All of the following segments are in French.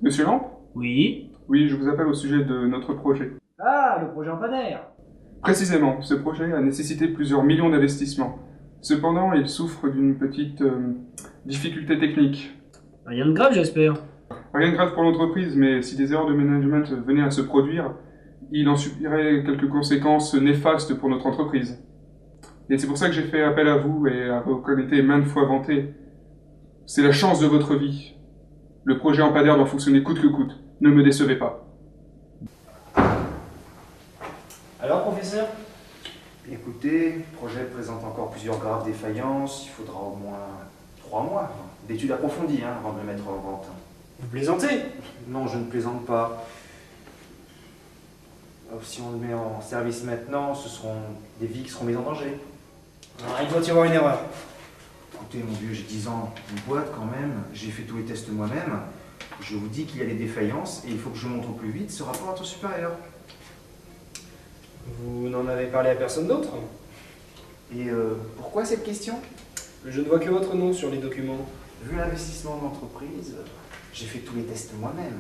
Monsieur Lampe? Oui. Oui, je vous appelle au sujet de notre projet. Ah, le projet Empadaire. Précisément, ce projet a nécessité plusieurs millions d'investissements. Cependant, il souffre d'une petite difficulté technique. Rien de grave, j'espère. Rien de grave pour l'entreprise, mais si des erreurs de management venaient à se produire, il en subirait quelques conséquences néfastes pour notre entreprise. Et c'est pour ça que j'ai fait appel à vous et à vos qualités maintes fois vantées. C'est la chance de votre vie. Le projet Empadaire doit fonctionner coûte que coûte. Ne me décevez pas. Alors, professeur? Écoutez, le projet présente encore plusieurs graves défaillances. Il faudra au moins 3 mois d'études approfondies avant de le mettre en vente. Vous plaisantez? Non, je ne plaisante pas. Si on le met en service maintenant, ce seront des vies qui seront mises en danger. Alors, il doit y avoir une erreur. Écoutez, mon vieux, j'ai 10 ans de boîte quand même. J'ai fait tous les tests moi-même. Je vous dis qu'il y a des défaillances et il faut que je montre au plus vite ce rapport à notre supérieur. Vous n'en avez parlé à personne d'autre? Et pourquoi cette question? Je ne vois que votre nom sur les documents. Vu l'investissement de l'entreprise, j'ai fait tous les tests moi-même.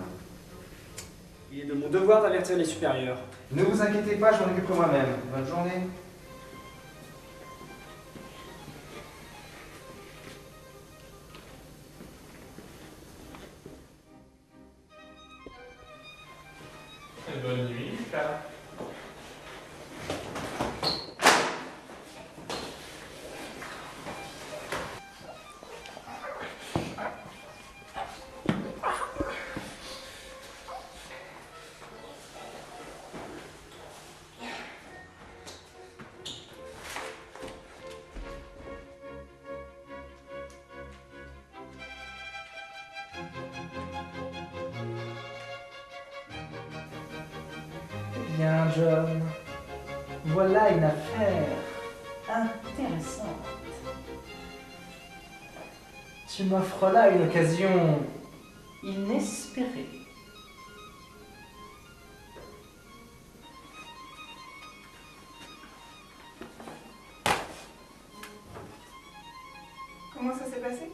Il est de mon devoir d'avertir les supérieurs. Ne vous inquiétez pas, je m'en occuperai moi-même. Bonne journée. Bonne nuit, Lucas. Bien, John. Voilà une affaire intéressante. Tu m'offres là une occasion inespérée. Comment ça s'est passé?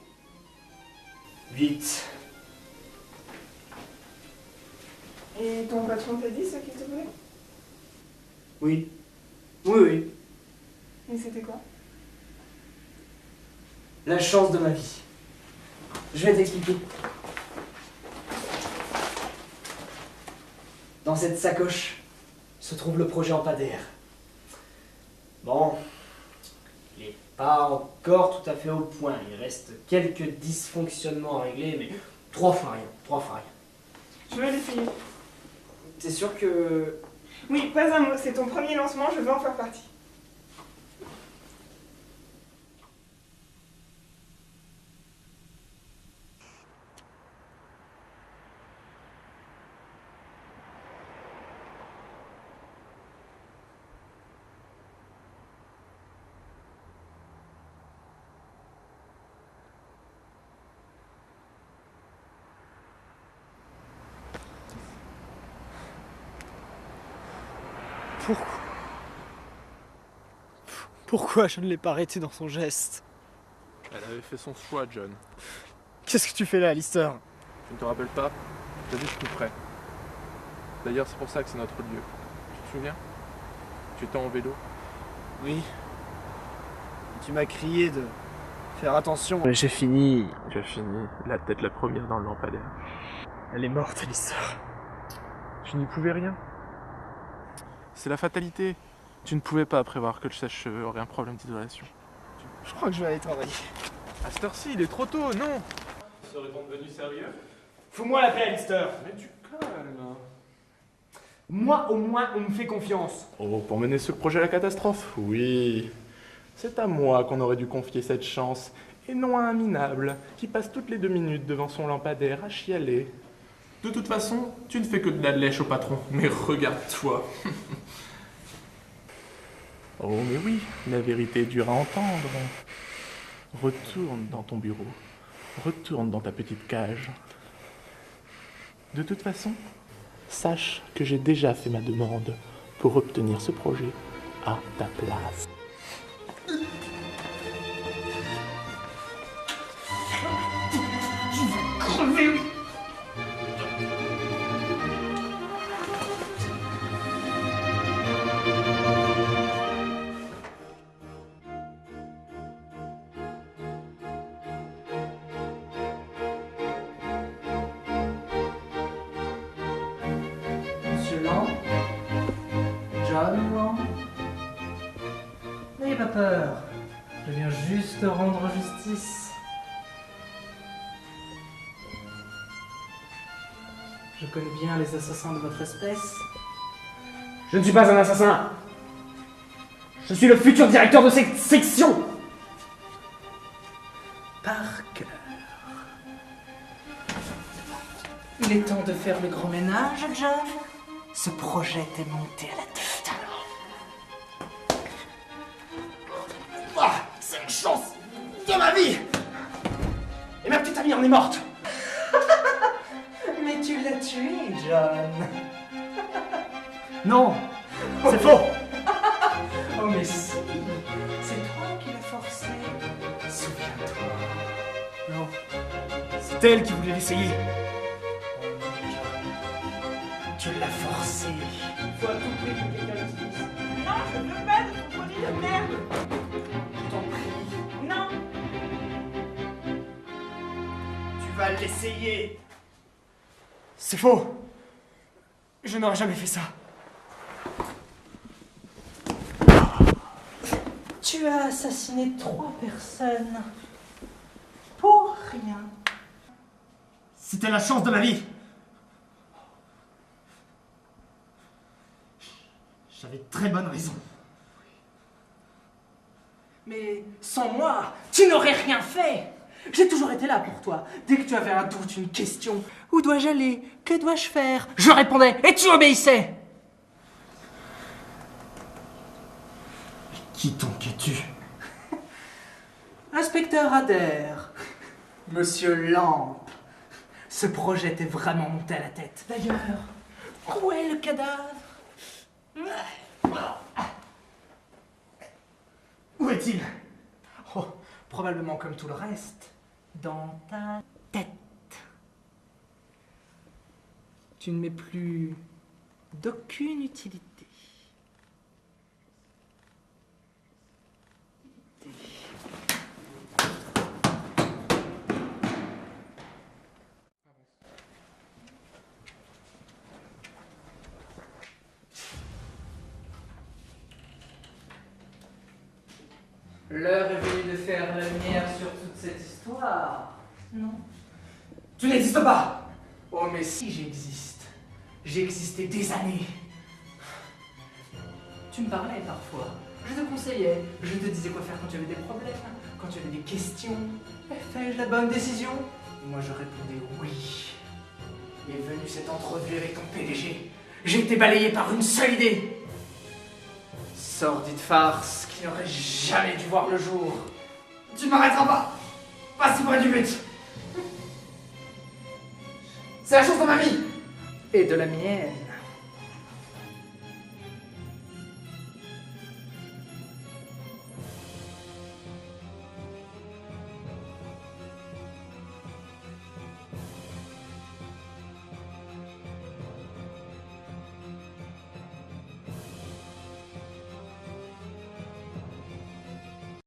Vite. Et ton patron t'a dit ce qu'il te voulait? Oui. Oui. Et c'était quoi? La chance de ma vie. Je vais t'expliquer. Dans cette sacoche se trouve le projet Empadaire. Bon, il n'est pas encore tout à fait au point. Il reste quelques dysfonctionnements à régler, mais 3 fois rien. Je vais l'essayer. T'es sûr que... Oui, pas un mot, c'est ton premier lancement, je veux en faire partie. Pourquoi je ne l'ai pas arrêté dans son geste? Elle avait fait son choix, John. Qu'est-ce que tu fais là, Lister? Tu ne te rappelles pas? T'as vu, je suis tout prêt. D'ailleurs, c'est pour ça que c'est notre lieu. Tu te souviens? Tu étais en vélo. Oui. Tu m'as crié de faire attention. Mais j'ai fini. Tu as fini, la tête la première dans le lampadaire. Elle est morte, Lister. Je n'y pouvais rien. C'est la fatalité. Tu ne pouvais pas prévoir que le sèche-cheveux aurait un problème d'isolation. Je crois que je vais aller travailler. À cette heure-ci, il est trop tôt, non? Serait-on devenu sérieux? Fous-moi la paix, Alistair. Mais tu calmes. Moi, au moins, on me fait confiance. Oh, pour mener ce projet à la catastrophe? Oui. C'est à moi qu'on aurait dû confier cette chance, et non à un minable qui passe toutes les 2 minutes devant son lampadaire à chialer. De toute façon, tu ne fais que de la lèche au patron, mais regarde-toi. Oh, mais oui, la vérité est dure à entendre. Retourne dans ton bureau, retourne dans ta petite cage. De toute façon, sache que j'ai déjà fait ma demande pour obtenir ce projet à ta place. Crever, oui. ça, nouveau? N'ayez pas peur. Je viens juste rendre justice. Je connais bien les assassins de votre espèce. Je ne suis pas un assassin. Je suis le futur directeur de cette section. Parker. Il est temps de faire le grand ménage, John. Ce projet t'est monté à la tête. Ah, c'est une chance de ma vie. Et ma petite amie en est morte. Mais tu l'as tué, John. Non, c'est faux. Oh mais si, c'est toi qui l'as forcé. Souviens-toi. Non, c'est elle qui voulait l'essayer. Tu l'as forcé. Il faut à tout prix que quelqu'un l'utilise. Non, je veux pas de ton produit de merde. Je t'en prie. Non. Tu vas l'essayer. C'est faux. Je n'aurais jamais fait ça. Tu as assassiné 3 personnes. Pour rien. C'était la chance de ma vie. J'avais très bonne raison. Mais sans moi, tu n'aurais rien fait. J'ai toujours été là pour toi. Dès que tu avais un doute, une question, où dois-je aller? Que dois-je faire? Je répondais et tu obéissais. Qui donc es-tu? Inspecteur Adair. Monsieur Lampe. Ce projet t'est vraiment monté à la tête. D'ailleurs, où est le cadavre? Où est-il? Oh, probablement comme tout le reste, dans ta tête. Tu ne m'es plus d'aucune utilité. L'heure est venue de faire la lumière sur toute cette histoire. Non. Tu n'existes pas. Oh mais si j'existe. J'ai existé des années. Tu me parlais parfois. Je te conseillais. Je te disais quoi faire quand tu avais des problèmes, quand tu avais des questions. Fais-je la bonne décision? Moi je répondais oui. Est venue cette entrevue avec ton PDG. J'ai été balayé par une seule idée. Sordide farce qui n'aurait jamais dû voir le jour. Tu ne m'arrêteras pas. Pas si près du but. C'est la chance de ma vie. Et de la mienne.